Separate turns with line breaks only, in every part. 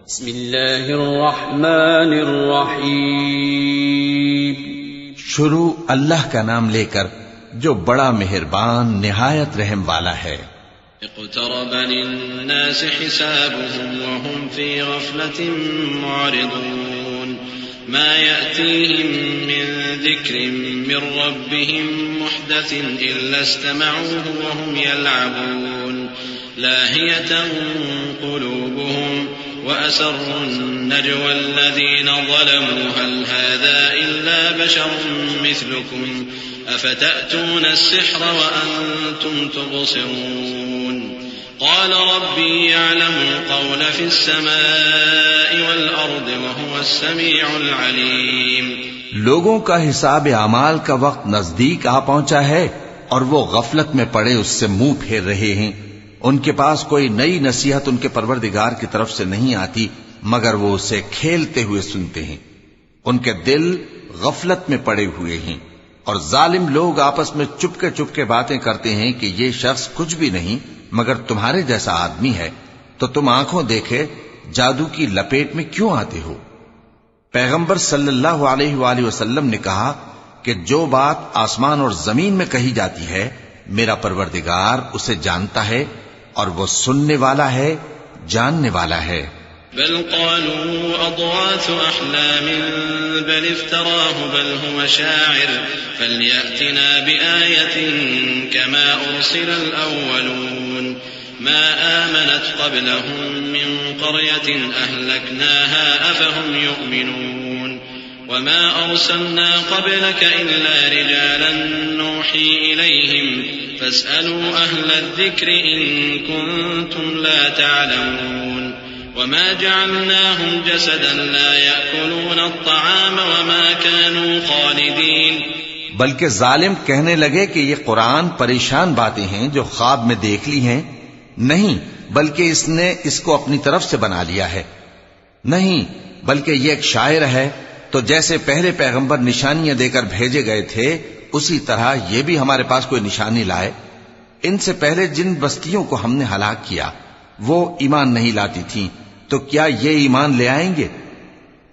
بسم اللہ الرحمن الرحیم.
شروع اللہ کا نام لے کر جو بڑا مہربان نہایت رحم والا ہے.
اقترب للناس حسابهم وهم في غفلة معرضون ما يأتيهم من ذكر من ربهم محدث إلا استمعوه وهم يلعبون لاهية قلوبهم وأسروا النجوى الذين ظلموا هل هذا إلا بشر مثلكم أفتأتون السحر وأنتم تبصرون قال ربي يعلم القول في السماء والأرض وهو السميع العليم.
لوگوں کا حساب اعمال کا وقت نزدیک آ پہنچا ہے اور وہ غفلت میں پڑے اس سے منہ پھیر رہے ہیں. ان کے پاس کوئی نئی نصیحت ان کے پروردگار کی طرف سے نہیں آتی مگر وہ اسے کھیلتے ہوئے سنتے ہیں. ان کے دل غفلت میں پڑے ہوئے ہیں اور ظالم لوگ آپس میں چپکے باتیں کرتے ہیں کہ یہ شخص کچھ بھی نہیں مگر تمہارے جیسا آدمی ہے تو تم آنکھوں دیکھے جادو کی لپیٹ میں کیوں آتے ہو. پیغمبر صلی اللہ علیہ وآلہ وسلم نے کہا کہ جو بات آسمان اور زمین میں کہی جاتی ہے میرا پروردگار اسے جانتا ہے اور وہ سننے والا ہے جاننے والا ہے.
بل قالوا أضغاث أحلام بل افتراه بل هو شاعر فليأتنا بآية كما أرسل الأولون ما آمنت قبلهم من قرية أهلكناها أفهم يؤمنون وما أرسلنا قبلك إلا رجالا نوحي إليهم فاسألوا أهل الذكر إن كنتم لا تعلمون وما جعلناهم جسدا لا يأكلون الطعام وما كانوا خالدين.
بلکہ ظالم کہنے لگے کہ یہ قرآن پریشان باتیں ہیں جو خواب میں دیکھ لی ہیں. نہیں بلکہ اس نے اس کو اپنی طرف سے بنا لیا ہے. نہیں بلکہ یہ ایک شاعر ہے. تو جیسے پہلے پیغمبر نشانیاں دے کر بھیجے گئے تھے اسی طرح یہ بھی ہمارے پاس کوئی نشانی لائے. ان سے پہلے جن بستیوں کو ہم نے ہلاک کیا وہ ایمان نہیں لاتی تھیں تو کیا یہ ایمان لے آئیں گے؟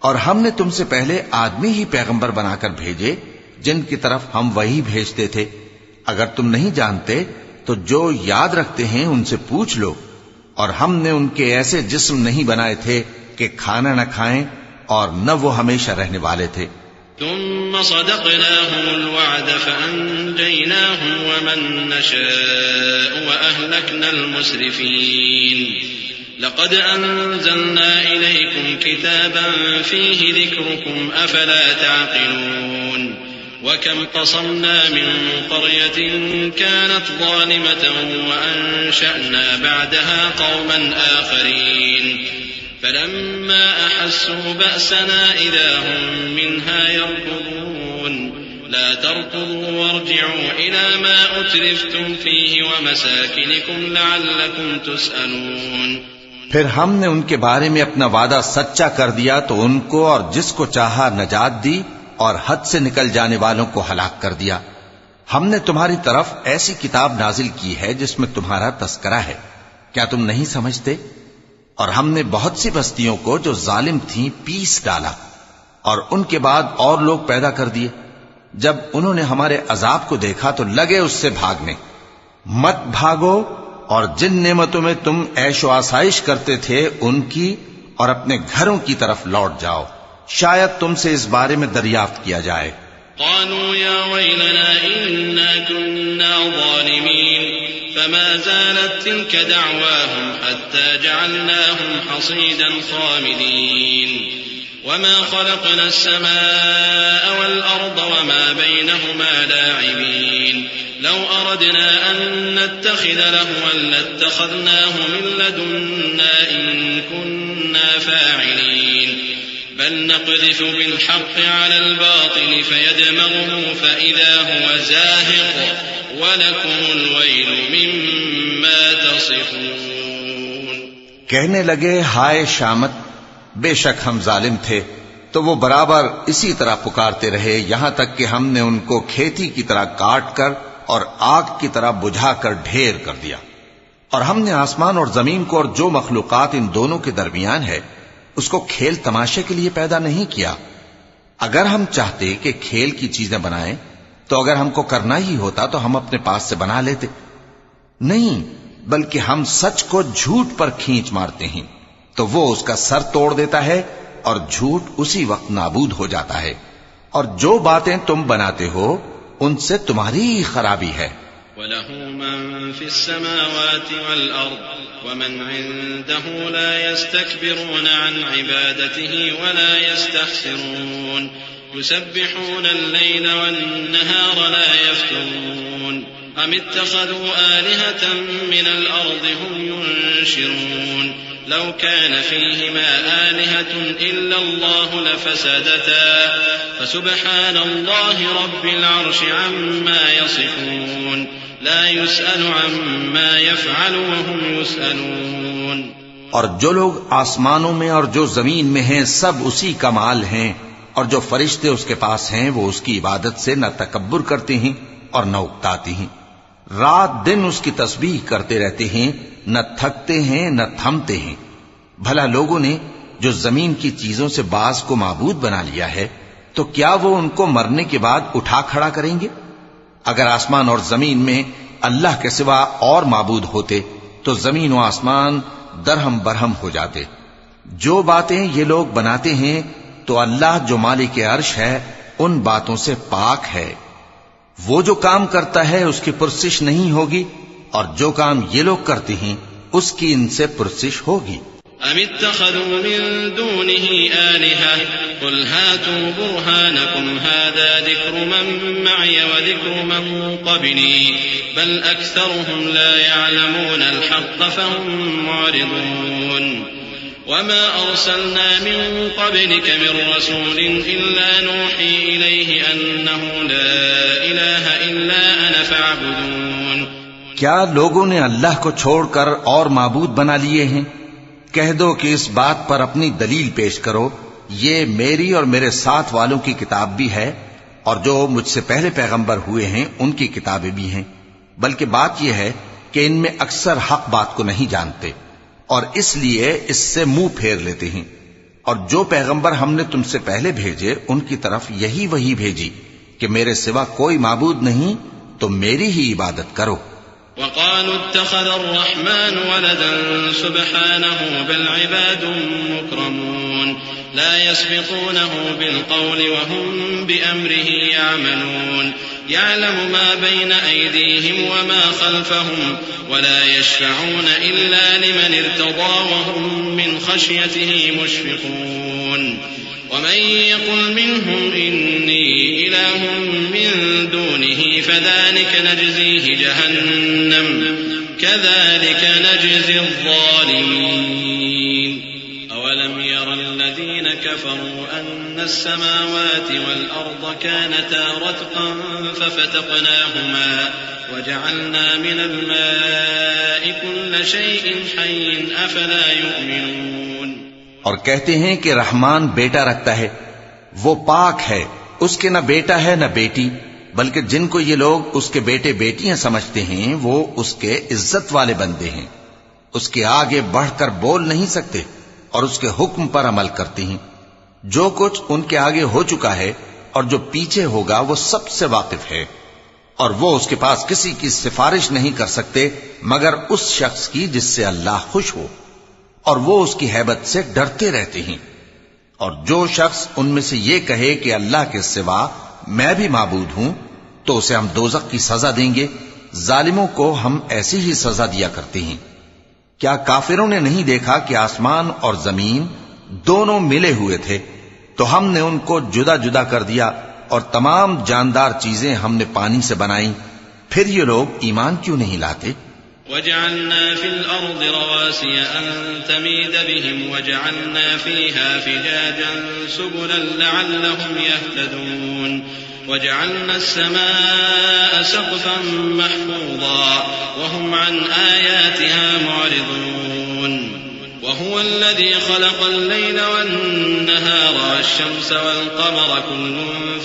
اور ہم نے تم سے پہلے آدمی ہی پیغمبر بنا کر بھیجے جن کی طرف ہم وہی بھیجتے تھے. اگر تم نہیں جانتے تو جو یاد رکھتے ہیں ان سے پوچھ لو. اور ہم نے ان کے ایسے جسم نہیں بنائے تھے کہ کھانا نہ کھائیں اور نہ وہ ہمیشہ رہنے والے تھے.
ثم صدقناهم الوعد فأنجيناهم ومن نشاء وأهلكنا المسرفين. لقد أنزلنا إليكم كتابا فيه ذكركم أفلا تعقلون. وكم قصمنا من قرية كانت ظالمة وأنشأنا بعدها قوما آخرين فلما أحسوا بأسنا إذا هم منها يركضون. لا تركضوا وارجعوا إلى ما أترفتم فيه ومساكنكم لعلكم تسألون.
پھر ہم نے ان کے بارے میں اپنا وعدہ سچا کر دیا تو ان کو اور جس کو چاہا نجات دی اور حد سے نکل جانے والوں کو ہلاک کر دیا. ہم نے تمہاری طرف ایسی کتاب نازل کی ہے جس میں تمہارا تذکرہ ہے. کیا تم نہیں سمجھتے؟ اور ہم نے بہت سی بستیوں کو جو ظالم تھیں پیس ڈالا اور ان کے بعد اور لوگ پیدا کر دیے. جب انہوں نے ہمارے عذاب کو دیکھا تو لگے اس سے بھاگنے. مت بھاگو اور جن نعمتوں میں تم عیش و آسائش کرتے تھے ان کی اور اپنے گھروں کی طرف لوٹ جاؤ. شاید تم سے اس بارے میں دریافت کیا جائے.
قالوا يا ويلنا إنا كنا ظالمين فما زالت تلك دعواهم حتى جعلناهم حصيدا خامدين. وما خلقنا السماء والأرض وما بينهما لاعبين. لو أردنا أن نتخذ لهوا لاتخذناه من لدنا إن كنا فاعلين. بل نقذف بالحق على الباطل فيدمغه فإذا هو زاهق وَلَكُمُ الْوَيْلُ مِمَّا تَصِفُونَ.
کہنے لگے ہائے شامت، بے شک ہم ظالم تھے. تو وہ برابر اسی طرح پکارتے رہے یہاں تک کہ ہم نے ان کو کھیتی کی طرح کاٹ کر اور آگ کی طرح بجھا کر ڈھیر کر دیا. اور ہم نے آسمان اور زمین کو اور جو مخلوقات ان دونوں کے درمیان ہے اس کو کھیل تماشے کے لیے پیدا نہیں کیا؟ اگر ہم چاہتے کہ کھیل کی چیزیں بنائیں تو اگر ہم کو کرنا ہی ہوتا تو ہم اپنے پاس سے بنا لیتے. نہیں، بلکہ ہم سچ کو جھوٹ پر کھینچ مارتے ہیں تو وہ اس کا سر توڑ دیتا ہے اور جھوٹ اسی وقت نابود ہو جاتا ہے. اور جو باتیں تم بناتے ہو ان سے تمہاری ہی خرابی ہے.
وَلَهُ مَن فِي السَّمَاوَاتِ وَالْأَرْضِ وَمَنْ عِندَهُ لَا يَسْتَكْبِرُونَ عَنْ عِبَادَتِهِ وَلَا يَسْتَحْسِرُونَ يُسَبِّحُونَ اللَّيْلَ وَالنَّهَارَ لَا يَفْتُرُونَ أَمِ اتَّخَذُوا آلِهَةً مِّنَ الْأَرْضِ هُمْ يُنشِرُونَ لَوْ كَانَ فِيهِمَا آلِهَةٌ إِلَّا اللَّهُ لَفَسَدَتَا فَسُبْحَانَ اللَّهِ رَبِّ الْعَرْشِ عَمَّا يَصِفُونَ لا يسأل عما يفعل وهم يسألون.
اور جو لوگ آسمانوں میں اور جو زمین میں ہیں سب اسی کا مال ہیں، اور جو فرشتے اس کے پاس ہیں وہ اس کی عبادت سے نہ تکبر کرتے ہیں اور نہ اکتاتے ہیں. رات دن اس کی تسبیح کرتے رہتے ہیں، نہ تھکتے ہیں نہ تھمتے ہیں. بھلا لوگوں نے جو زمین کی چیزوں سے بعض کو معبود بنا لیا ہے تو کیا وہ ان کو مرنے کے بعد اٹھا کھڑا کریں گے؟ اگر آسمان اور زمین میں اللہ کے سوا اور معبود ہوتے تو زمین و آسمان درہم برہم ہو جاتے. جو باتیں یہ لوگ بناتے ہیں تو اللہ جو مالک عرش ہے ان باتوں سے پاک ہے. وہ جو کام کرتا ہے اس کی پرسش نہیں ہوگی، اور جو کام یہ لوگ کرتے ہیں اس کی ان سے پرسش ہوگی.
أَمِ اتَّخَذُوا مِن دُونِهِ آلِهَةً قُلْ هَاتُوا بُرْهَانَكُمْ هَٰذَا ذِكْرُ مَن مَّعِيَ وَذِكْرُ مَن قَبْلِي بَلْ أَكْثَرُهُمْ لَا يَعْلَمُونَ الْحَقَّ فَهُم مُّعْرِضُونَ. وَمَا أَرْسَلْنَا مِن قَبْلِكَ مِن رَّسُولٍ إِلَّا نُوحِي إِلَيْهِ أَنَّهُ لَا إِلَٰهَ إِلَّا أَنَا فَاعْبُدُونِ.
کیا لوگوں نے اللہ کو چھوڑ کر اور معبود بنا لیے ہیں؟ کہہ دو کہ اس بات پر اپنی دلیل پیش کرو، یہ میری اور میرے ساتھ والوں کی کتاب بھی ہے، اور جو مجھ سے پہلے پیغمبر ہوئے ہیں ان کی کتابیں بھی ہیں. بلکہ بات یہ ہے کہ ان میں اکثر حق بات کو نہیں جانتے، اور اس لیے اس سے منہ پھیر لیتے ہیں. اور جو پیغمبر ہم نے تم سے پہلے بھیجے ان کی طرف یہی وحی بھیجی کہ میرے سوا کوئی معبود نہیں تو میری ہی عبادت کرو.
وقالوا اتخذ الرحمن ولدا سبحانه بل عباد مكرمون لا يسبقونه بالقول وهم بأمره يعملون يعلم ما بين أيديهم وما خلفهم ولا يشفعون إلا لمن ارتضى وهم من خشيته مشفقون ومن يقل منهم إني إله من دونه فذلك نجزيه جهنم كذلك نجزي الظالمين أولم ير الذين كفروا أن السماوات والأرض كانتا رتقا ففتقناهما وجعلنا من الماء كل شيء حي أفلا يؤمنون.
اور کہتے ہیں کہ رحمان بیٹا رکھتا ہے، وہ پاک ہے، اس کے نہ بیٹا ہے نہ بیٹی، بلکہ جن کو یہ لوگ اس کے بیٹے بیٹیاں سمجھتے ہیں وہ اس کے عزت والے بندے ہیں. اس کے آگے بڑھ کر بول نہیں سکتے اور اس کے حکم پر عمل کرتے ہیں. جو کچھ ان کے آگے ہو چکا ہے اور جو پیچھے ہوگا وہ سب سے واقف ہے، اور وہ اس کے پاس کسی کی سفارش نہیں کر سکتے مگر اس شخص کی جس سے اللہ خوش ہو، اور وہ اس کی ہیبت سے ڈرتے رہتے ہیں. اور جو شخص ان میں سے یہ کہے کہ اللہ کے سوا میں بھی معبود ہوں تو اسے ہم دوزخ کی سزا دیں گے. ظالموں کو ہم ایسی ہی سزا دیا کرتے ہیں. کیا کافروں نے نہیں دیکھا کہ آسمان اور زمین دونوں ملے ہوئے تھے تو ہم نے ان کو جدا جدا کر دیا، اور تمام جاندار چیزیں ہم نے پانی سے بنائیں، پھر یہ لوگ ایمان کیوں نہیں لاتے؟
وجعلنا في الأرض رواسي أن تميد بهم وجعلنا فيها فجاجا سبلا لعلهم يهتدون وجعلنا السماء سقفا محفوظا وهم عن آياتها معرضون وهو الذي خلق الليل والنهار والشمس والقمر كل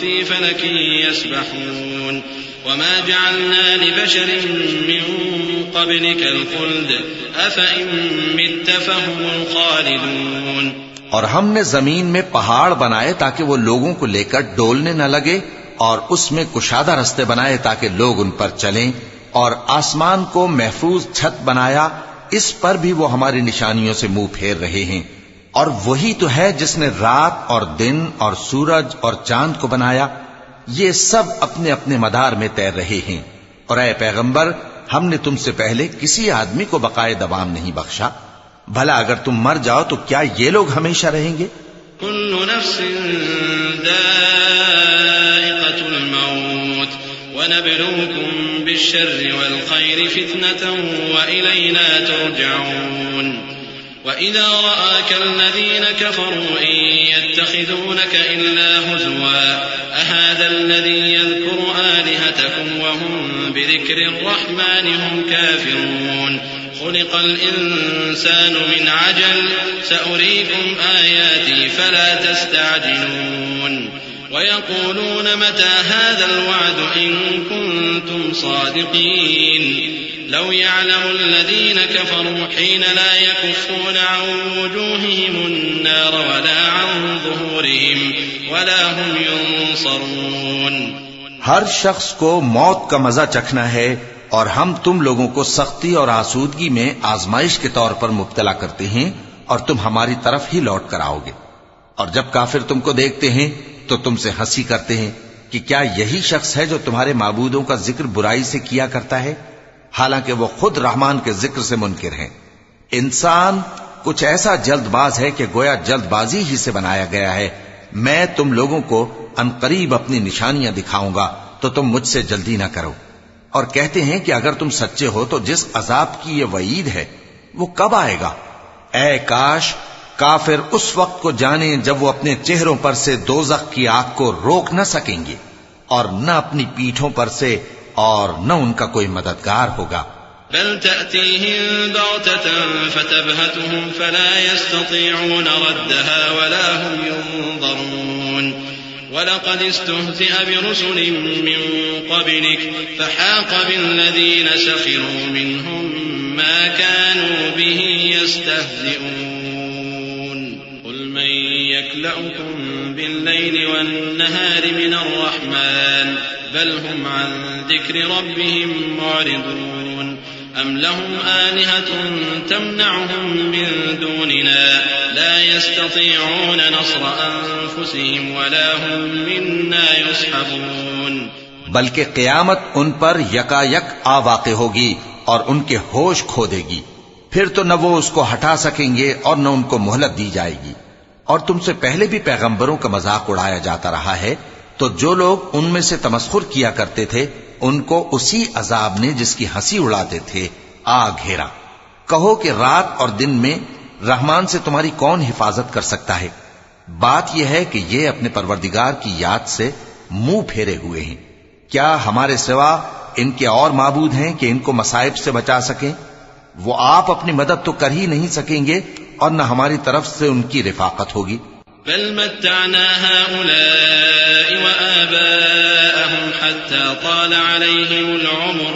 في فلك يسبحون وما جعلنا لبشر من قبلك الخلد أفإن مت فهم الخالدون.
اور ہم نے زمین میں پہاڑ بنائے تاکہ وہ لوگوں کو لے کر ڈولنے نہ لگے، اور اس میں کشادہ رستے بنائے تاکہ لوگ ان پر چلیں، اور آسمان کو محفوظ چھت بنایا، اس پر بھی وہ ہماری نشانیوں سے منہ پھیر رہے ہیں۔ اور وہی تو ہے جس نے رات اور دن اور سورج اور چاند کو بنایا، یہ سب اپنے اپنے مدار میں تیر رہے ہیں۔ اور اے پیغمبر، ہم نے تم سے پہلے کسی آدمی کو بقائے دوام نہیں بخشا، بھلا اگر تم مر جاؤ تو کیا یہ لوگ ہمیشہ رہیں گے؟
كل نفس ذائقة الموت ونبلوكم بالشر والخير فتنة وإلينا ترجعون وإذا رآك الذين كفروا إن يتخذونك إلا هزوا أهذا الذي يذكر آلهتكم وهم بذكر الرحمن هم كافرون خلق الإنسان من عجل سأريكم آياتي فلا تستعجلون ويقولون متى هذا الوعد إن كنتم صادقين لو يعلم الذين كفروا حين لا يكفون عن وجوههم النار ولا عن ظهورهم ولا هم ينصرون۔
ہر شخص کو موت کا مزہ چکھنا ہے، اور ہم تم لوگوں کو سختی اور آسودگی میں آزمائش کے طور پر مبتلا کرتے ہیں، اور تم ہماری طرف ہی لوٹ کر آؤ گے۔ اور جب کافر تم کو دیکھتے ہیں تو تم سے ہنسی کرتے ہیں کہ کیا یہی شخص ہے جو تمہارے معبودوں کا ذکر برائی سے کیا کرتا ہے، حالانکہ وہ خود رحمان کے ذکر سے منکر ہیں۔ انسان کچھ ایسا جلد باز ہے کہ گویا جلد بازی ہی سے بنایا گیا ہے۔ میں تم لوگوں کو عنقریب اپنی نشانیاں دکھاؤں گا تو تم مجھ سے جلدی نہ کرو۔ اور کہتے ہیں کہ اگر تم سچے ہو تو جس عذاب کی یہ وعید ہے وہ کب آئے گا؟ اے کاش کافر اس وقت کو جانیں جب وہ اپنے چہروں پر سے دوزخ کی آگ کو روک نہ سکیں گے، اور نہ اپنی پیٹھوں پر سے، اور نہ ان کا کوئی مددگار ہوگا۔
بل تأتيهم بغتة فتبهتهم فلا يستطيعون ردها ولا هم ينظرون ولقد استهزئ برسل من قبلك فحاق بالذين سخروا منهم ما كانوا به يستهزئون قل من يكلؤكم بالليل والنهار من الرحمن بل هم عن ذكر ربهم معرضون أم لهم آلهة تمنعهم من دوننا لا يستطيعون نصر أنفسهم ولا هم منا يصحبون۔
بلکہ قیامت ان پر یکا یک آ واقع ہوگی اور ان کے ہوش کھو دے گی، پھر تو نہ وہ اس کو ہٹا سکیں گے اور نہ ان کو مہلت دی جائے گی۔ اور تم سے پہلے بھی پیغمبروں کا مذاق اڑایا جاتا رہا ہے، تو جو لوگ ان میں سے تمسخر کیا کرتے تھے ان کو اسی عذاب نے جس کی ہنسی اڑاتے تھے آ گھیرا۔ کہو کہ رات اور دن میں رحمان سے تمہاری کون حفاظت کر سکتا ہے؟ بات یہ ہے کہ یہ اپنے پروردگار کی یاد سے منہ پھیرے ہوئے ہیں۔ کیا ہمارے سوا ان کے اور معبود ہیں کہ ان کو مصائب سے بچا سکیں؟ وہ آپ اپنی مدد تو کر ہی نہیں سکیں گے، اور نہ ہماری طرف سے ان کی رفاقت ہوگی۔
بل متعنا هؤلاء وآباءهم حتى طال عليهم العمر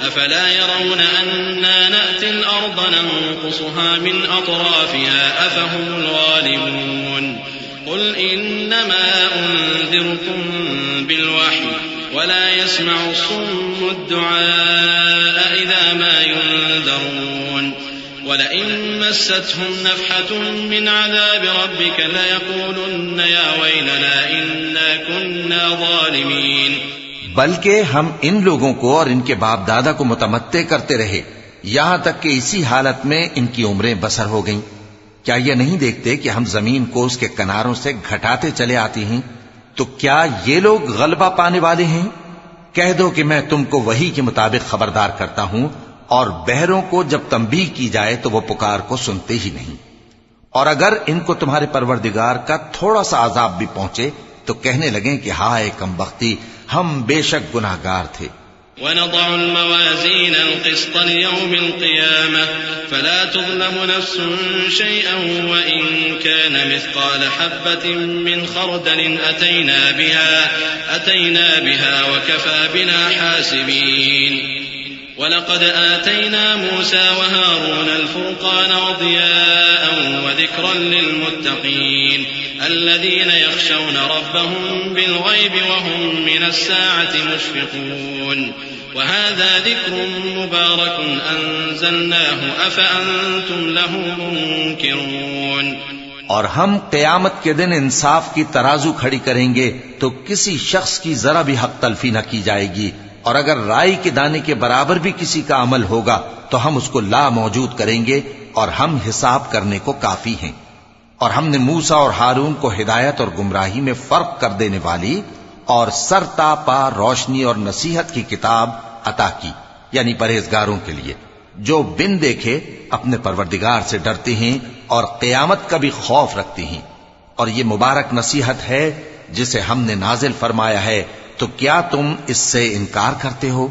أفلا يرون أنا نأتي الأرض ننقصها من أطرافها أفهم الغالبون قل إنما أنذركم بالوحي ولا يسمع الصم الدعاء إذا ما ينذرون ولئن مستهم نفحة من عذاب ربك ليقولن يا ويلنا إنا كنا ظالمين۔
بلکہ ہم ان لوگوں کو اور ان کے باپ دادا کو متمتع کرتے رہے یہاں تک کہ اسی حالت میں ان کی عمریں بسر ہو گئیں۔ کیا یہ نہیں دیکھتے کہ ہم زمین کو اس کے کناروں سے گھٹاتے چلے آتی ہیں؟ تو کیا یہ لوگ غلبہ پانے والے ہیں؟ کہہ دو کہ میں تم کو وحی کے مطابق خبردار کرتا ہوں، اور بہروں کو جب تنبیہ کی جائے تو وہ پکار کو سنتے ہی نہیں۔ اور اگر ان کو تمہارے پروردگار کا تھوڑا سا عذاب بھی پہنچے تو کہنے لگیں کہ ہائے کمبختی، ہم بے شک گناہگار تھے۔
ونضع الموازين القسط ليوم القيامة فلا تظلم نفس شيئا وإن كان مثقال حبة من خردل أتينا بها وكفى بنا حاسبين وَلَقَدْ آتَيْنَا مُوسَى وَهَارُونَ الْفُرْقَانَ وَضِيَاءً وَذِكْرًا لِّلْمُتَّقِينَ الَّذِينَ يَخْشَوْنَ رَبَّهُم بِالْغَيْبِ وَهُم مِّنَ السَّاعَةِ مُشْفِقُونَ وَهَٰذَا ذِكْرٌ مُّبَارَكٌ أَنزَلْنَاهُ أَفَأَنتُمْ لَهُ مُنكِرُونَ۔
اور ہم قیامت کے دن انصاف کی ترازو کھڑی کریں گے تو کسی شخص کی ذرا بھی حق تلفی نہ کی جائے گی، اور اگر رائی کے دانے کے برابر بھی کسی کا عمل ہوگا تو ہم اس کو لا موجود کریں گے، اور ہم حساب کرنے کو کافی ہیں۔ اور ہم نے موسیٰ اور ہارون کو ہدایت اور گمراہی میں فرق کر دینے والی اور سر تا پا روشنی اور نصیحت کی کتاب عطا کی، یعنی پرہیزگاروں کے لیے جو بن دیکھے اپنے پروردگار سے ڈرتے ہیں اور قیامت کا بھی خوف رکھتے ہیں۔ اور یہ مبارک نصیحت ہے جسے ہم نے نازل فرمایا ہے، تو کیا تم اس سے انکار کرتے ہو؟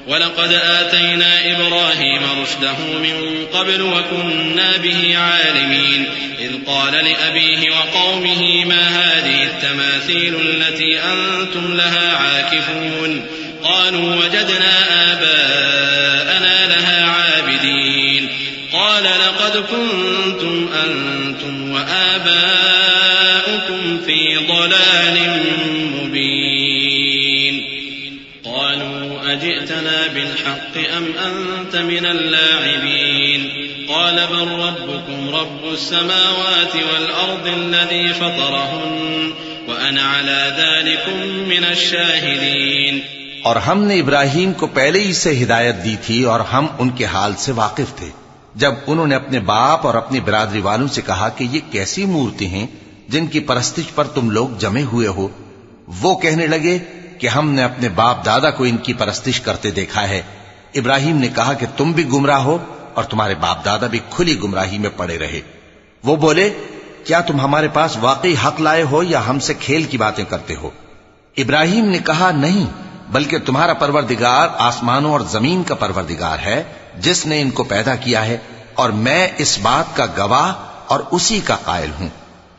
وَلَقَدْ آتَيْنَا إِبْرَاهِيمَ رُشْدَهُ مِن قَبْلُ وَكُنَّا بِهِ عَالِمِينَ إِذْ قَالَ لِأَبِيهِ وَقَوْمِهِ مَا هَٰذِهِ التَّمَاثِيلُ الَّتِي أَنتُمْ لَهَا عَاكِفُونَ قَالُوا وَجَدْنَا آبَاءَنَا لَهَا عَابِدِينَ قَالَ لَقَدْ كُنتُمْ أَنتُمْ وَآبَاؤُكُمْ فِي ضَلَالٍ مُّبِينٍ قالوا أجئتنا بالحق أم أنت من اللاعبين قال بل ربكم رب السماوات والأرض الذي فطرهن وأنا على ذلكم من الشاهدين۔
اور ہم نے ابراہیم کو پہلے ہی سے ہدایت دی تھی اور ہم ان کے حال سے واقف تھے جب انہوں نے اپنے باپ اور اپنی برادری والوں سے کہا کہ یہ کیسی مورتی ہیں جن کی پرستش پر تم لوگ جمے ہوئے ہو۔ وہ کہنے لگے کہ ہم نے اپنے باپ دادا کو ان کی پرستش کرتے دیکھا ہے۔ ابراہیم نے کہا کہ تم بھی گمراہ ہو اور تمہارے باپ دادا بھی کھلی گمراہی میں پڑے رہے۔ وہ بولے کیا تم ہمارے پاس واقعی حق لائے ہو یا ہم سے کھیل کی باتیں کرتے ہو؟ ابراہیم نے کہا نہیں، بلکہ تمہارا پروردگار آسمانوں اور زمین کا پروردگار ہے جس نے ان کو پیدا کیا ہے، اور میں اس بات کا گواہ اور اسی کا قائل ہوں۔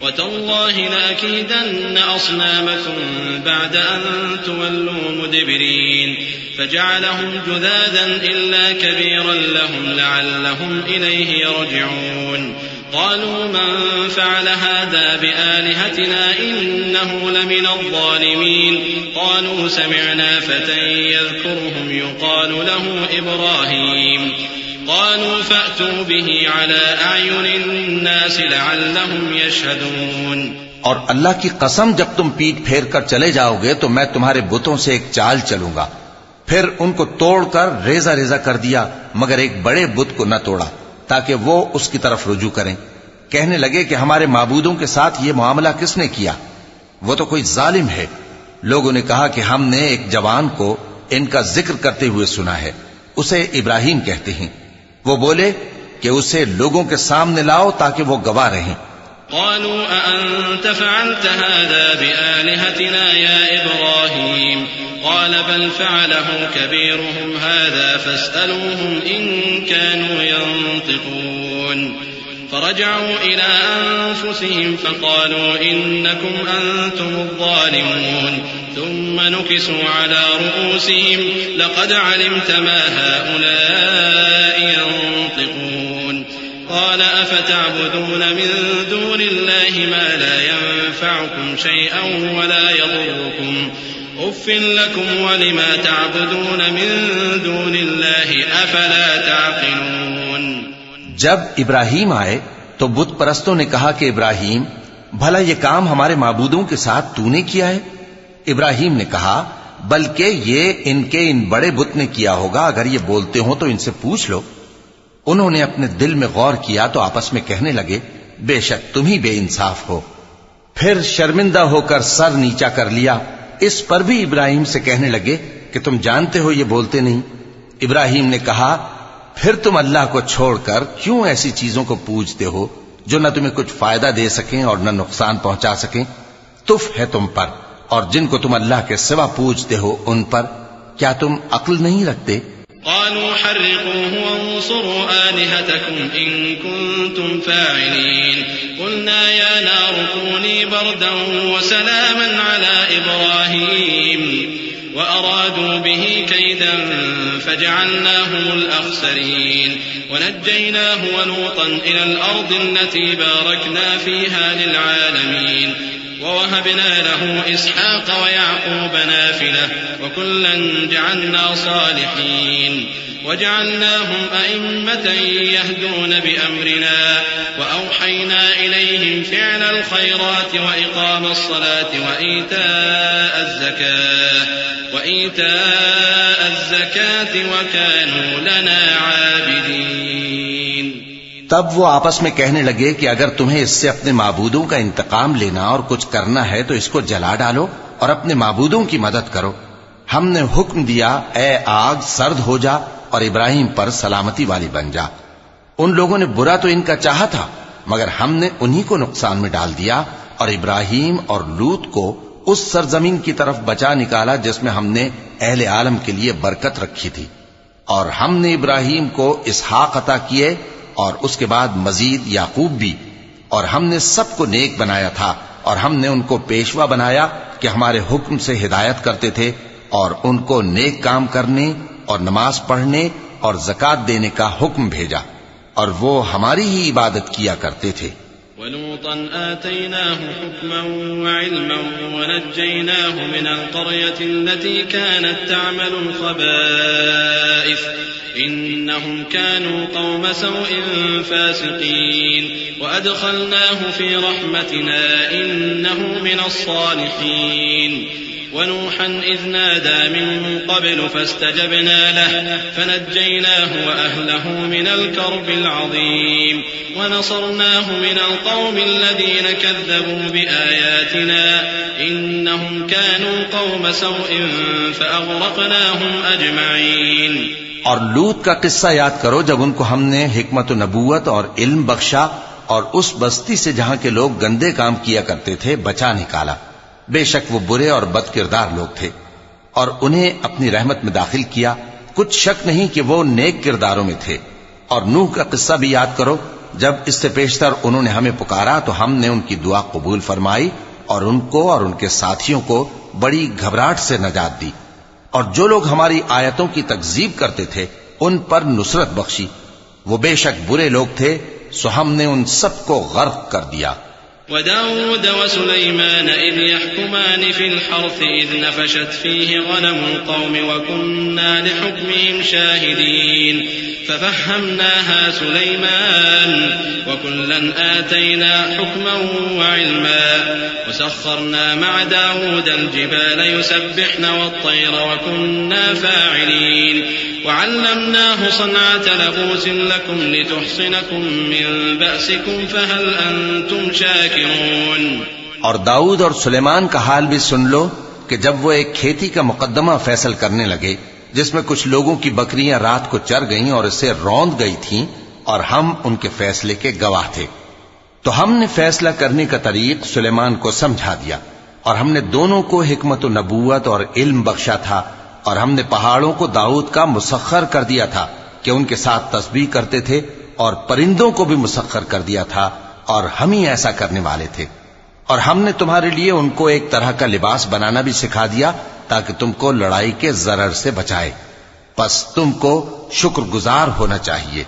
وَتَاللَّهِ لَأَكِيدَنَّ أَصْنَامَكُمْ بَعْدَ أَن تُوَلُّوا مُدْبِرِينَ فَجَعَلَهُمْ جُذَاذًا إِلَّا كَبِيرًا لَهُمْ لَعَلَّهُمْ إِلَيْهِ يَرْجِعُونَ قالوا من فعل هذا بآلهتنا إنه لمن الظالمين قالوا سمعنا فتى يذكرهم يقال له إبراهيم قالوا فأتوا به على أعين الناس لعلهم يشهدون۔
اور اللہ کی قسم جب تم پیٹ پھیر کر چلے جاؤ گے تو میں تمہارے بتوں سے ایک چال چلوں گا۔ پھر ان کو توڑ کر ریزہ ریزہ کر دیا مگر ایک بڑے بت کو نہ توڑا تاکہ وہ اس کی طرف رجوع کریں۔ کہنے لگے کہ ہمارے معبودوں کے ساتھ یہ معاملہ کس نے کیا؟ وہ تو کوئی ظالم ہے۔ لوگوں نے کہا کہ ہم نے ایک جوان کو ان کا ذکر کرتے ہوئے سنا ہے، اسے ابراہیم کہتے ہیں۔ وہ بولے کہ اسے لوگوں کے سامنے لاؤ تاکہ وہ گواہ رہیں۔
قالوا أأنت فعلت هذا بآلهتنا يا إبراهيم قال بل فعله كبيرهم هذا فاسألوهم إن كانوا ينطقون فرجعوا إلى أنفسهم فقالوا إنكم أنتم الظالمون ثم نكسوا على رؤوسهم لقد علمت ما هؤلاء ينطقون قال أفتعبدون من دون الله ما لا ينفعكم شيئا ولا يضركم أف لكم ولما تعبدون من دون الله أفلا تعقلون۔
جب ابراہیم آئے تو بت پرستوں نے کہا کہ ابراہیم بھلا یہ کام ہمارے معبودوں کے ساتھ تو نے کیا ہے؟ ابراہیم نے کہا بلکہ یہ ان کے ان بڑے بت نے کیا ہوگا، اگر یہ بولتے ہوں تو ان سے پوچھ لو۔ انہوں نے اپنے دل میں غور کیا تو آپس میں کہنے لگے بے شک تم ہی بے انصاف ہو۔ پھر شرمندہ ہو کر سر نیچا کر لیا۔ اس پر بھی ابراہیم سے کہنے لگے کہ تم جانتے ہو یہ بولتے نہیں۔ ابراہیم نے کہا پھر تم اللہ کو چھوڑ کر کیوں ایسی چیزوں کو پوجتے ہو جو نہ تمہیں کچھ فائدہ دے سکیں اور نہ نقصان پہنچا سکیں؟ تف ہے تم پر اور جن کو تم اللہ کے سوا پوجتے ہو ان پر، کیا تم عقل نہیں رکھتے؟
قالوا حرقوه وانصروا آلهتكم إن كنتم فاعلين قلنا يا نار كوني بردا وسلاما على إبراهيم وأرادوا به كيدا فجعلناهم الأخسرين ونجيناه ولوطا إلى الأرض التي باركنا فيها للعالمين ووهبنا له إسحاق ويعقوب نافلة وكلا جعلنا صالحين وجعلناهم أئمة يهدون بأمرنا وأوحينا إليهم فعل الخيرات وإقام الصلاة وإيتاء الزكاة وكانوا لنا عابدين.
تب وہ آپس میں کہنے لگے کہ اگر تمہیں اس سے اپنے معبودوں کا انتقام لینا اور کچھ کرنا ہے تو اس کو جلا ڈالو اور اپنے معبودوں کی مدد کرو. ہم نے حکم دیا اے آگ سرد ہو جا اور ابراہیم پر سلامتی والی بن جا. ان لوگوں نے برا تو ان کا چاہا تھا مگر ہم نے انہی کو نقصان میں ڈال دیا اور ابراہیم اور لوط کو اس سرزمین کی طرف بچا نکالا جس میں ہم نے اہل عالم کے لیے برکت رکھی تھی. اور ہم نے ابراہیم کو اسحاق عطا کیے اور اس کے بعد مزید یعقوب بھی. اور ہم نے سب کو نیک بنایا تھا اور ہم نے ان کو پیشوا بنایا کہ ہمارے حکم سے ہدایت کرتے تھے اور ان کو نیک کام کرنے اور نماز پڑھنے اور زکات دینے کا حکم بھیجا اور وہ ہماری ہی عبادت کیا کرتے تھے.
ولوطا آتيناه حكما وعلما ونجيناه من القرية التي كانت تعمل الخبائث إنهم كانوا قوم سوء فاسقين وأدخلناه في رحمتنا إنه من الصالحين. ونوحا إذ نادى من قبل فاستجبنا له فنجيناه وأهله من الكرب العظيم ونصرناه من القوم الذين كذبوا بآياتنا إنهم كانوا قوم سوء فأغرقناهم أجمعين.
اور لوط کا قصہ یاد کرو جب ان کو ہم نے حکمت و نبوت اور علم بخشا اور اس بستی سے جہاں کے لوگ گندے کام کیا کرتے تھے بچا نکالا. بے شک وہ برے اور بد کردار لوگ تھے اور انہیں اپنی رحمت میں داخل کیا. کچھ شک نہیں کہ وہ نیک کرداروں میں تھے. اور نوح کا قصہ بھی یاد کرو جب اس سے پیشتر انہوں نے ہمیں پکارا تو ہم نے ان کی دعا قبول فرمائی اور ان کو اور ان کے ساتھیوں کو بڑی گھبراہٹ سے نجات دی. اور جو لوگ ہماری آیتوں کی تکذیب کرتے تھے ان پر نصرت بخشی. وہ بے شک برے لوگ تھے سو ہم نے ان سب کو غرق کر دیا.
وداود وسليمان إذ يحكمان في الحرث إذ نفشت فيه غنم القوم وكنا لحكمهم شاهدين ففهمناها سليمان وكلا آتينا حكما وعلما وسخرنا مع داود الجبال يسبحن والطير وكنا فاعلين وعلمناه صنعة لبوس لكم لتحصنكم من بأسكم فهل أنتم شاكرون.
اور داؤد اور سلیمان کا حال بھی سن لو کہ جب وہ ایک کھیتی کا مقدمہ فیصل کرنے لگے جس میں کچھ لوگوں کی بکریاں رات کو چر گئیں اور اسے روند گئی تھیں اور ہم ان کے فیصلے کے گواہ تھے تو ہم نے فیصلہ کرنے کا طریق سلیمان کو سمجھا دیا. اور ہم نے دونوں کو حکمت و نبوت اور علم بخشا تھا اور ہم نے پہاڑوں کو داؤد کا مسخر کر دیا تھا کہ ان کے ساتھ تسبیح کرتے تھے اور پرندوں کو بھی مسخر کر دیا تھا اور ہم ہی ایسا کرنے والے تھے. اور ہم نے تمہارے لیے ان کو ایک طرح کا لباس بنانا بھی سکھا دیا تاکہ تم کو لڑائی کے ضرر سے بچائے. پس تم کو شکر گزار ہونا چاہیے.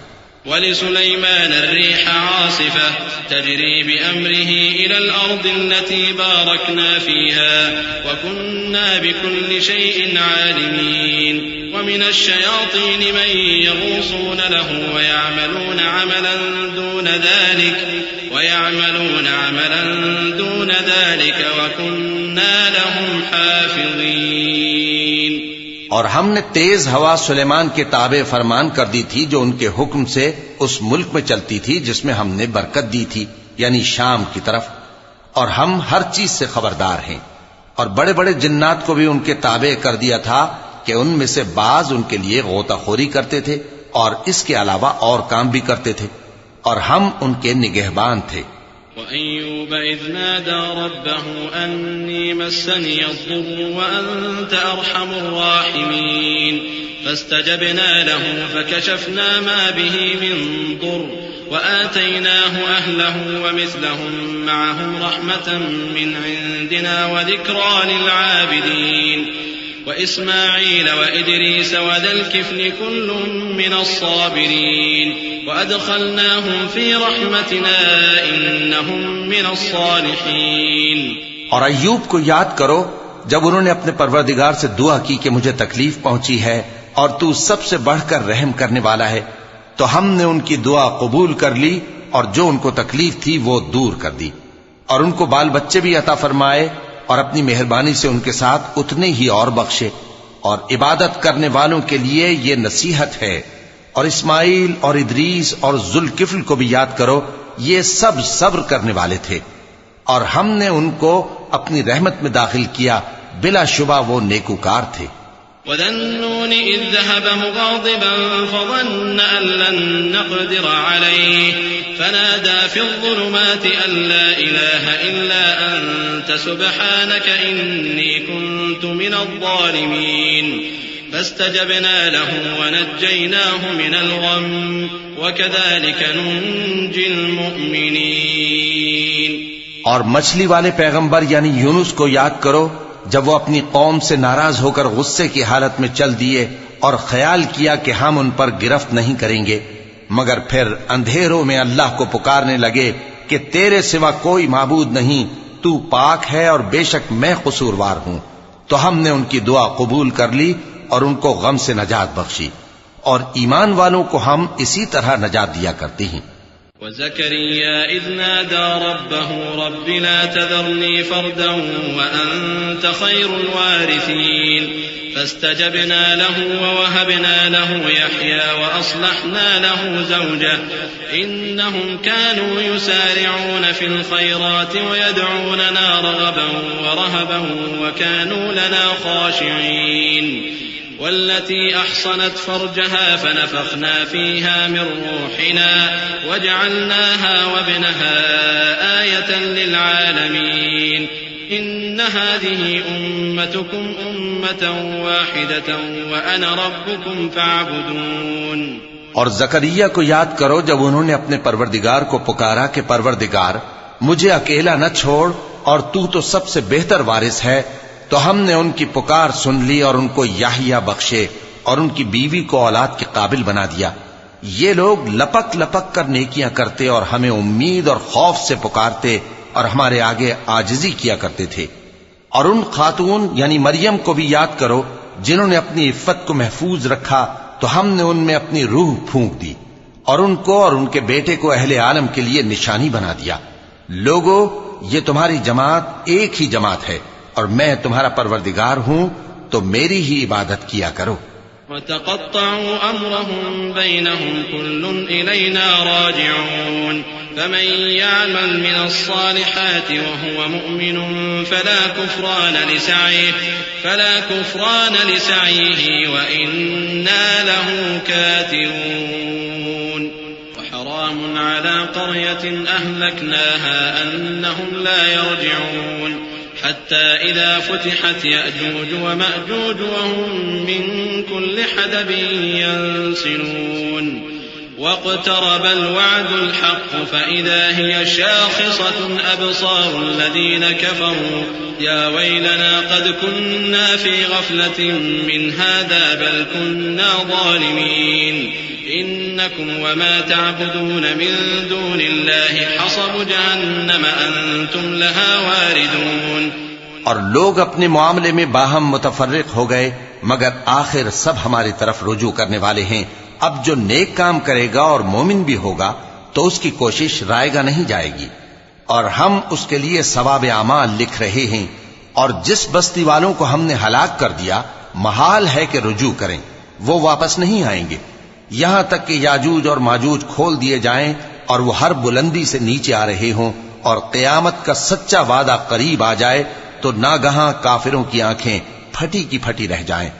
ولسليمان الريح عاصفة تجري بأمره إلى الأرض التي باركنا فيها وكنا بكل شيء عالمين. ومن الشياطين من يغوصون له ويعملون عملا دون ذلك وكنا لهم حافظين.
اور ہم نے تیز ہوا سلیمان کے تابع فرمان کر دی تھی جو ان کے حکم سے اس ملک میں چلتی تھی جس میں ہم نے برکت دی تھی یعنی شام کی طرف. اور ہم ہر چیز سے خبردار ہیں. اور بڑے بڑے جنات کو بھی ان کے تابع کر دیا تھا کہ ان میں سے بعض ان کے لیے غوطہ خوری کرتے تھے اور اس کے علاوہ اور کام بھی کرتے تھے اور ہم ان کے نگہبان تھے.
وأيوب إذ نادى ربه أني مسني الضر وأنت أرحم الراحمين فاستجبنا له فكشفنا ما به من ضر وآتيناه أهله ومثلهم معهم رحمة من عندنا وذكرى للعابدين. وإسماعيل وإدريس وذا الكفل كل من الصابرين وأدخلناهم في رحمتنا إنهم من الصالحين.
اور ایوب کو یاد کرو جب انہوں نے اپنے پروردگار سے دعا کی کہ مجھے تکلیف پہنچی ہے اور تو سب سے بڑھ کر رحم کرنے والا ہے، تو ہم نے ان کی دعا قبول کر لی اور جو ان کو تکلیف تھی وہ دور کر دی، اور ان کو بال بچے بھی عطا فرمائے اور اپنی مہربانی سے ان کے ساتھ اتنے ہی اور بخشے. اور عبادت کرنے والوں کے لیے یہ نصیحت ہے. اور اسماعیل اور ادریس اور ذوالکفل کو بھی یاد کرو، یہ سب صبر کرنے والے تھے اور ہم نے ان کو اپنی رحمت میں داخل کیا، بلا شبہ وہ نیکوکار تھے.
وذا النون إذ ذهب مغاضبا فظن أن لن نقدر عليه فنادى في الظلمات أن لا إله إلا أنت سبحانك إني كنت من الظالمين فاستجبنا له ونجيناه من الغم وكذلك ننجي المؤمنين.
اور مچھلی والے پیغمبر یعنی یونس کو یاد کرو جب وہ اپنی قوم سے ناراض ہو کر غصے کی حالت میں چل دیے اور خیال کیا کہ ہم ان پر گرفت نہیں کریں گے، مگر پھر اندھیروں میں اللہ کو پکارنے لگے کہ تیرے سوا کوئی معبود نہیں، تو پاک ہے اور بے شک میں قصوروار ہوں. تو ہم نے ان کی دعا قبول کر لی اور ان کو غم سے نجات بخشی، اور ایمان والوں کو ہم اسی طرح نجات دیا کرتے ہیں.
وزكريا إذ نادى ربه رب لا تذرني فردا وأنت خير الوارثين فاستجبنا له ووهبنا له يحيى وأصلحنا له زوجه إنهم كانوا يسارعون في الخيرات ويدعوننا رغبا ورهبا وكانوا لنا خاشعين. والتي أحصنت فرجها فنفخنا فيها من روحنا وجعلناها وابنها آية للعالمين إن هذه أمتكم أمة واحدة وأنا ربكم فاعبدون.
اور زکریا کو یاد کرو جب انہوں نے اپنے پروردگار کو پکارا کہ پروردگار مجھے اکیلا نہ چھوڑ اور تو سب سے بہتر وارث ہے، تو ہم نے ان کی پکار سن لی اور ان کو یحییٰ بخشے اور ان کی بیوی کو اولاد کے قابل بنا دیا. یہ لوگ لپک لپک کر نیکیاں کرتے اور ہمیں امید اور خوف سے پکارتے اور ہمارے آگے عاجزی کیا کرتے تھے. اور ان خاتون یعنی مریم کو بھی یاد کرو جنہوں نے اپنی عفت کو محفوظ رکھا، تو ہم نے ان میں اپنی روح پھونک دی اور ان کو اور ان کے بیٹے کو اہل عالم کے لیے نشانی بنا دیا. لوگو، یہ تمہاری جماعت ایک ہی جماعت ہے اور میں تمہارا پروردگار ہوں، تو میری ہی عبادت کیا کرو.
وتقطعوا أمرهم بينهم كل إلينا راجعون فمن يعمل من الصالحات وهو مؤمن فلا كفران لسعيه وإنا له كاتبون. وحرام على قرية أهلكناها أنهم لا يرجعون حتى إذا فتحت يأجوج ومأجوج وهم من كل حدب ينسلون. واقترب الوعد الحق فإذا هي شاخصة أبصار الذين كفروا يا ويلنا قد كنا في غفلة من هذا بل كنا ظالمين. إنكم وما تعبدون من دون الله حصب جهنم أنتم لها واردون.
اور لوگ اپنے معاملے میں باہم متفرق ہو گئے، مگر آخر سب ہماری طرف رجوع کرنے والے ہیں. اب جو نیک کام کرے گا اور مومن بھی ہوگا تو اس کی کوشش رائے گا نہیں جائے گی، اور ہم اس کے لیے ثواب اعمال لکھ رہے ہیں. اور جس بستی والوں کو ہم نے ہلاک کر دیا محال ہے کہ رجوع کریں، وہ واپس نہیں آئیں گے یہاں تک کہ یاجوج اور ماجوج کھول دیے جائیں اور وہ ہر بلندی سے نیچے آ رہے ہوں اور قیامت کا سچا وعدہ قریب آ جائے تو ناگہاں کافروں کی آنکھیں پھٹی کی پھٹی رہ جائیں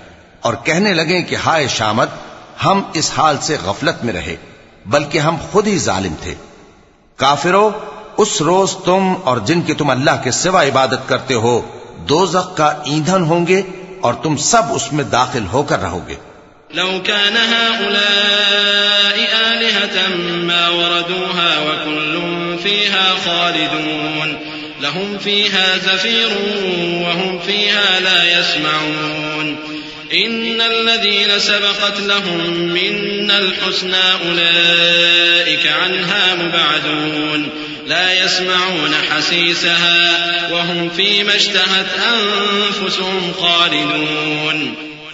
اور کہنے لگیں کہ ہائے شامت، ہم اس حال سے غفلت میں رہے بلکہ ہم خود ہی ظالم تھے. کافرو، اس روز تم اور جن کی تم اللہ کے سوا عبادت کرتے ہو دوزخ کا ایندھن ہوں گے اور تم سب اس میں داخل ہو کر رہو گے.
لو كان هؤلاء آلهة ما وردوها وكل فيها خالدون لهم فيها زفير وهم فيها لا يسمعون. إن الذين سبقت لهم منا الحسنى أولئك عنها مبعدون لا يسمعون حسيسها وهم فيما اشتهت أنفسهم خالدون.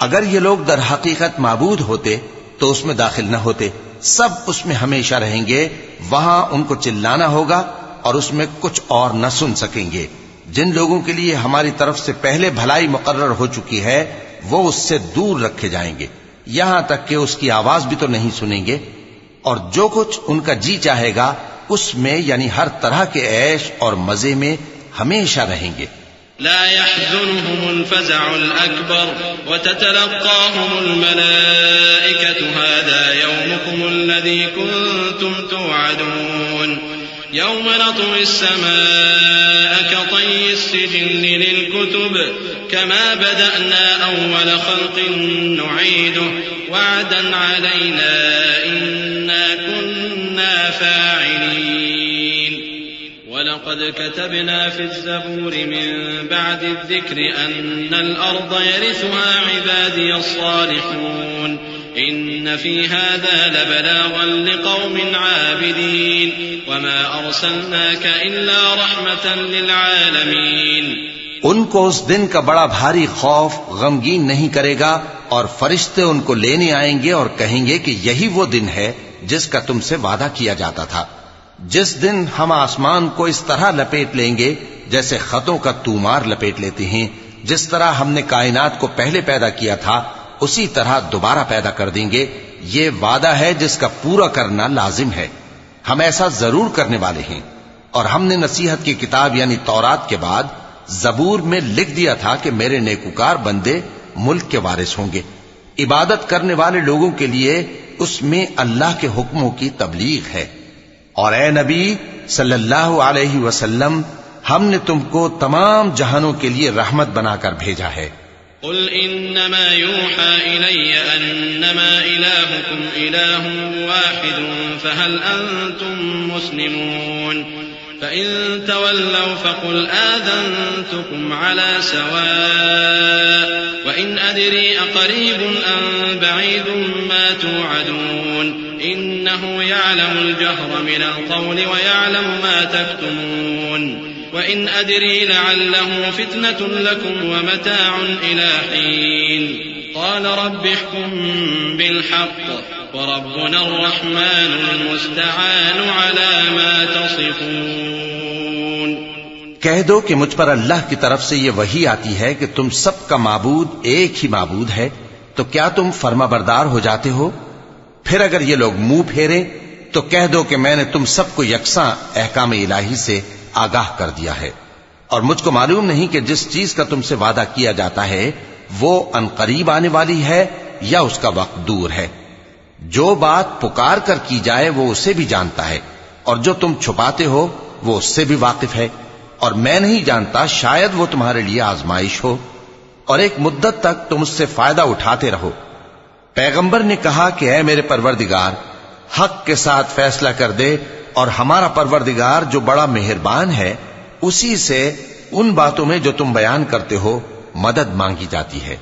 اگر یہ لوگ در حقیقت معبود ہوتے تو اس میں داخل نہ ہوتے، سب اس میں ہمیشہ رہیں گے، وہاں ان کو چلانا ہوگا اور اس میں کچھ اور نہ سن سکیں گے. جن لوگوں کے لیے ہماری طرف سے پہلے بھلائی مقرر ہو چکی ہے وہ اس سے دور رکھے جائیں گے، یہاں تک کہ اس کی آواز بھی تو نہیں سنیں گے، اور جو کچھ ان کا جی چاہے گا اس میں یعنی ہر طرح کے عیش اور مزے میں ہمیشہ رہیں گے.
لا يحزنهم الفزع الأكبر وتتلقاهم الملائكة هذا يومكم الذي كنتم توعدون يوم نطوي السماء كطي السجل للكتب كما بدأنا أول خلق نعيده وعدا علينا إنا كنا فاعلين. ولقد كتبنا في الزبور من بعد الذكر أن الأرض يرثها عبادي الصالحون إن في هذا لبلاغا لقوم عابدين وما أرسلناك إلا رحمة للعالمين.
ان کو اس دن کا بڑا بھاری خوف غمگین نہیں کرے گا، اور فرشتے ان کو لینے آئیں گے اور کہیں گے کہ یہی وہ دن ہے جس کا تم سے وعدہ کیا جاتا تھا، جس دن ہم آسمان کو اس طرح لپیٹ لیں گے جیسے خطوں کا تومار لپیٹ لیتے ہیں. جس طرح ہم نے کائنات کو پہلے پیدا کیا تھا اسی طرح دوبارہ پیدا کر دیں گے. یہ وعدہ ہے جس کا پورا کرنا لازم ہے، ہم ایسا ضرور کرنے والے ہیں. اور ہم نے نصیحت کی کتاب یعنی تورات کے بعد زبور میں لکھ دیا تھا کہ میرے نیکوکار بندے ملک کے وارث ہوں گے. عبادت کرنے والے لوگوں کے لیے اس میں اللہ کے حکموں کی تبلیغ ہے. اور اے نبی صلی اللہ علیہ وسلم، ہم نے تم کو تمام جہانوں کے لیے رحمت بنا کر بھیجا ہے.
قل انما يوحى الي انما الهكم اله واحد فهل انتم مسلمون فان تولوا فقل آذنتكم على سواء وان ادري اقريب ام بعيد ما توعدون انه يعلم الجهر من القول ويعلم ما تكتمون وإن أدري لعله فتنة لكم ومتاع إلى حين قال رب احكم بالحق وربنا الرحمن المستعان على ما تصفون.
کہہ دو کہ مجھ پر اللہ کی طرف سے یہ وحی آتی ہے کہ تم سب کا معبود ایک ہی معبود ہے، تو کیا تم فرما بردار ہو جاتے ہو؟ پھر اگر یہ لوگ منہ پھیریں تو کہہ دو کہ میں نے تم سب کو یکساں احکام الہی سے آگاہ کر دیا ہے، اور مجھ کو معلوم نہیں کہ جس چیز کا تم سے وعدہ کیا جاتا ہے وہ عنقریب آنے والی ہے یا اس کا وقت دور ہے. جو بات پکار کر کی جائے وہ اسے بھی جانتا ہے، اور جو تم چھپاتے ہو وہ اس سے بھی واقف ہے. اور میں نہیں جانتا، شاید وہ تمہارے لیے آزمائش ہو، اور ایک مدت تک تم اس سے فائدہ اٹھاتے رہو. پیغمبر نے کہا کہ اے میرے پروردگار، حق کے ساتھ فیصلہ کر دے، اور ہمارا پروردگار جو بڑا مہربان ہے اسی سے ان باتوں میں جو تم بیان کرتے ہو مدد مانگی جاتی ہے.